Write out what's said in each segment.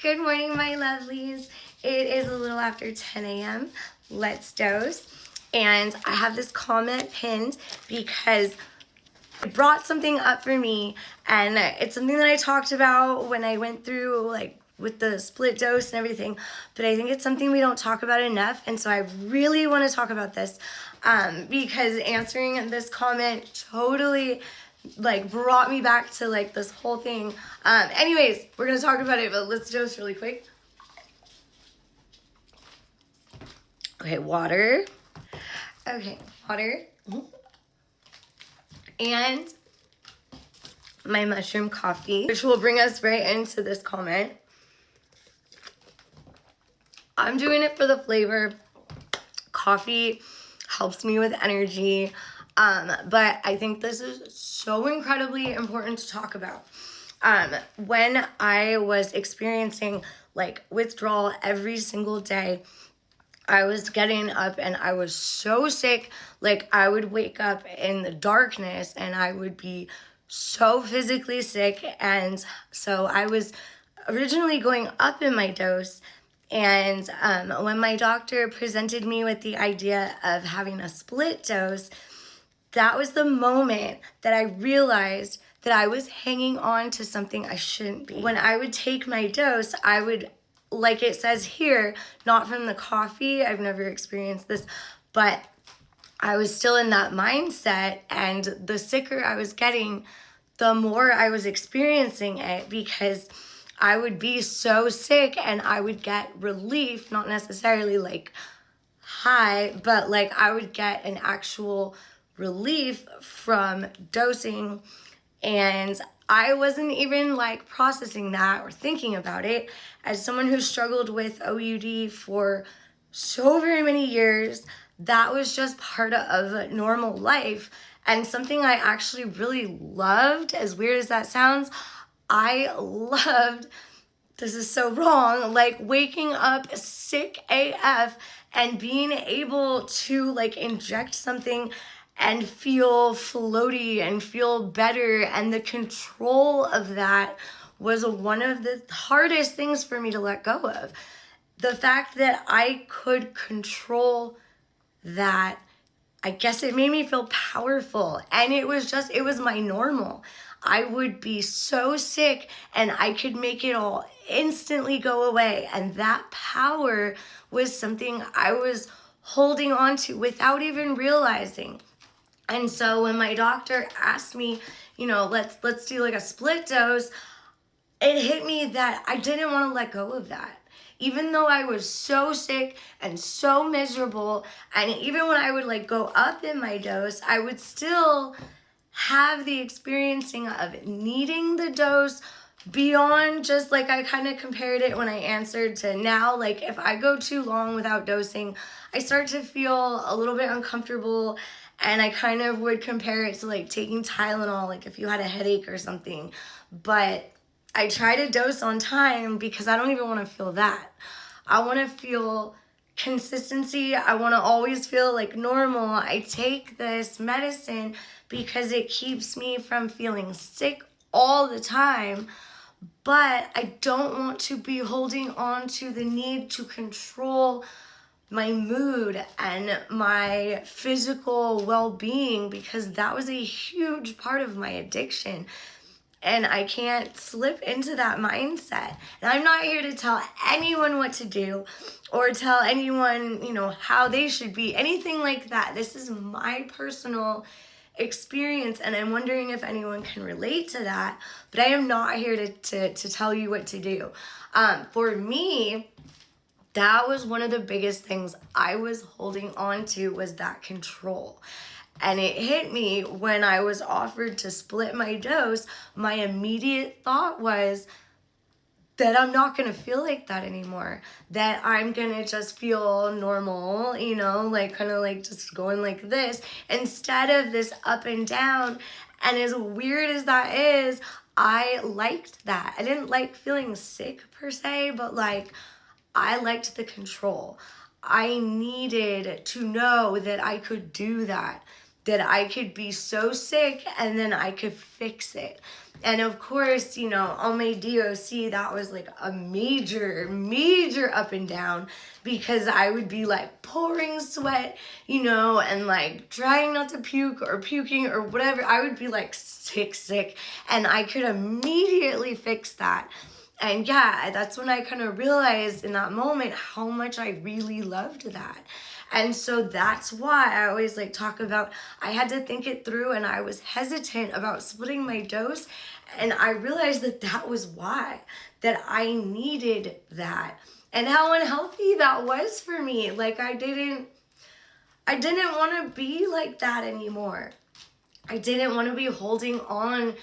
Good morning, my lovelies. It is a little after 10 a.m. Let's dose. And I have this comment pinned because it brought something up for me, and it's something that I talked about when I went through with the split dose and everything, but I think it's something we don't talk about enough, and so I really want to talk about this because answering this comment totally brought me back to this whole thing. Anyways, we're gonna talk about it, but let's dose really quick. Okay, water. Okay, water. And my mushroom coffee, which will bring us right into this comment. I'm doing it for the flavor. Coffee helps me with energy. But I think this is so incredibly important to talk about. When I was experiencing withdrawal every single day, I was getting up and I was so sick. I would wake up in the darkness and I would be so physically sick. And so I was originally going up in my dose. And when my doctor presented me with the idea of having a split dose, that was the moment that I realized that I was hanging on to something I shouldn't be. When I would take my dose, I would, like it says here, not from the coffee, I've never experienced this, but I was still in that mindset, and the sicker I was getting, the more I was experiencing it, because I would be so sick and I would get relief, not necessarily high, but I would get an actual relief from dosing, and I wasn't even processing that or thinking about it. As someone who struggled with OUD for so very many years, that was just part of normal life, and something I actually really loved, as weird as that sounds. I loved, this is so wrong, waking up sick AF and being able to inject something and feel floaty and feel better. And the control of that was one of the hardest things for me to let go of. The fact that I could control that, I guess it made me feel powerful. And it was my normal. I would be so sick and I could make it all instantly go away. And that power was something I was holding on to without even realizing. And so when my doctor asked me, let's do a split dose, it hit me that I didn't want to let go of that. Even though I was so sick and so miserable, and even when I would go up in my dose, I would still have the experiencing of needing the dose beyond just I kind of compared it when I answered to now. If I go too long without dosing, I start to feel a little bit uncomfortable. And I kind of would compare it to taking Tylenol, if you had a headache or something. But I try to dose on time because I don't even want to feel that. I want to feel consistency. I want to always feel normal. I take this medicine because it keeps me from feeling sick all the time. But I don't want to be holding on to the need to control my mood and my physical well-being, because that was a huge part of my addiction. And I can't slip into that mindset. And I'm not here to tell anyone what to do or tell anyone, how they should be, anything like that. This is my personal experience, and I'm wondering if anyone can relate to that. But I am not here to tell you what to do. For me, that was one of the biggest things I was holding on to, was that control. And it hit me when I was offered to split my dose. My immediate thought was that I'm not going to feel like that anymore. That I'm going to just feel normal, kind of just going like this, instead of this up and down. And as weird as that is, I liked that. I didn't like feeling sick per se, but I liked the control. I needed to know that I could do that. that I could be so sick and then I could fix it. And of course, you know, on my DOC, that was like a major up and down, because I would be like pouring sweat, you know, and like trying not to puke or puking or whatever. I would be like sick, and I could immediately fix that. And yeah, that's when I kind of realized in that moment how much I really loved that. And so that's why I always like talk about, I had to think it through, and I was hesitant about splitting my dose. And I realized that that was why, that I needed that, and how unhealthy that was for me. Like I didn't want to be like that anymore. I didn't want to be holding on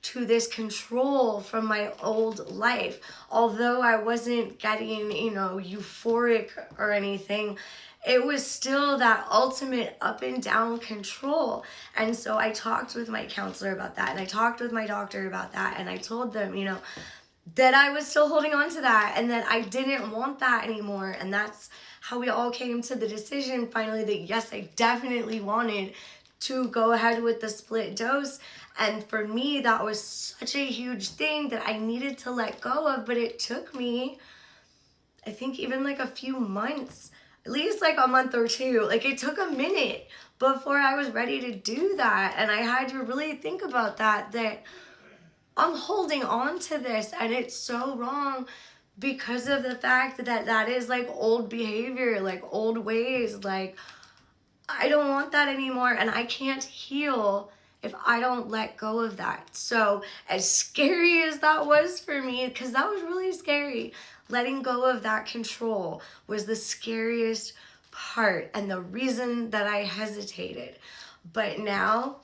to this control from my old life. Although I wasn't getting, you know, euphoric or anything, it was still that ultimate up and down control. And so I talked with my counselor about that, and I talked with my doctor about that, and I told them, you know, that I was still holding on to that and that I didn't want that anymore. And that's how we all came to the decision finally that yes, I definitely wanted to go ahead with the split dose. And for me, that was such a huge thing that I needed to let go of. But it took me, I think, even like a few months, at least like a month or two. Like it took a minute before I was ready to do that. And I had to really think about that I'm holding on to this, and it's so wrong because of the fact that that is like old behavior, like old ways. Like I don't want that anymore, and I can't heal if I don't let go of that. So as scary as that was for me, because that was really scary, letting go of that control was the scariest part and the reason that I hesitated. But now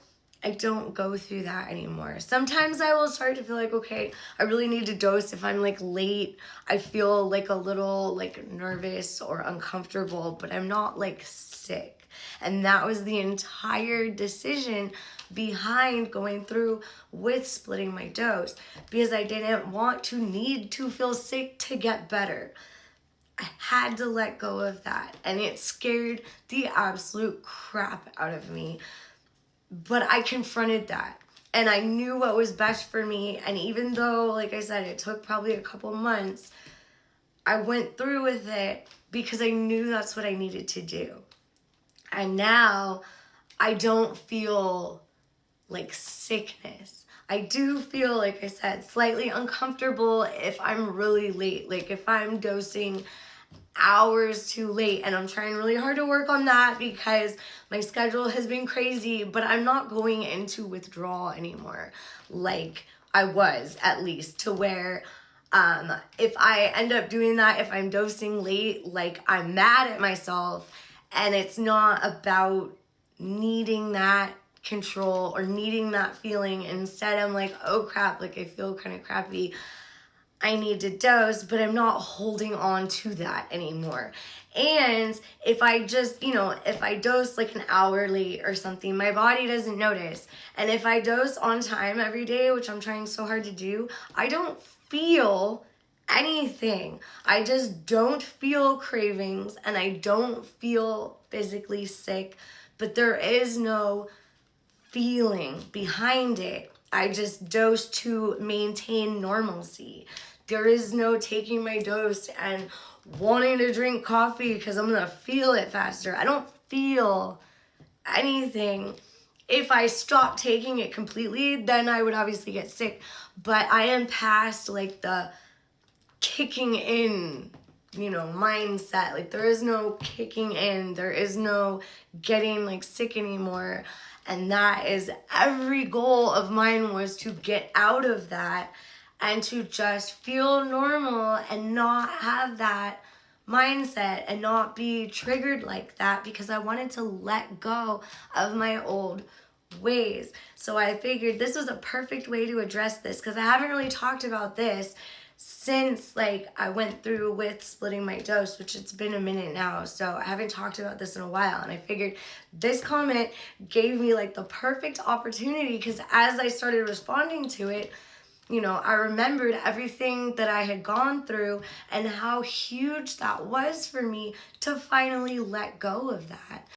I don't go through that anymore. Sometimes I will start to feel like, okay, I really need to dose if I'm like late. I feel like a little like nervous or uncomfortable, but I'm not like sick. And that was the entire decision behind going through with splitting my dose, because I didn't want to need to feel sick to get better. I had to let go of that, and it scared the absolute crap out of me. But I confronted that, and I knew what was best for me. And even though, like I said, it took probably a couple months, I went through with it because I knew that's what I needed to do. And now I don't feel like sickness. I do feel, like I said, slightly uncomfortable if I'm really late. Like if I'm dosing hours too late, and I'm trying really hard to work on that because my schedule has been crazy, but I'm not going into withdrawal anymore like I was, at least, to where if I end up doing that, if I'm dosing late, like I'm mad at myself, and it's not about needing that control or needing that feeling. Instead, I'm like, oh crap, like I feel kind of crappy, I need to dose, but I'm not holding on to that anymore. And if I just, you know, if I dose like an hour late or something, my body doesn't notice. And if I dose on time every day, which I'm trying so hard to do, I don't feel anything. I just don't feel cravings, and I don't feel physically sick, but there is no feeling behind it. I just dose to maintain normalcy. There is no taking my dose and wanting to drink coffee because I'm gonna feel it faster. I don't feel anything. If I stop taking it completely, then I would obviously get sick. But I am past like the kicking in, you know, mindset. Like there is no kicking in. There is no getting like sick anymore. And that is every goal of mine, was to get out of that and to just feel normal and not have that mindset and not be triggered like that, because I wanted to let go of my old ways. So I figured this was a perfect way to address this, because I haven't really talked about this since like I went through with splitting my dose, which it's been a minute now, so I haven't talked about this in a while. And I figured this comment gave me like the perfect opportunity, because as I started responding to it, you know, I remembered everything that I had gone through and how huge that was for me to finally let go of that.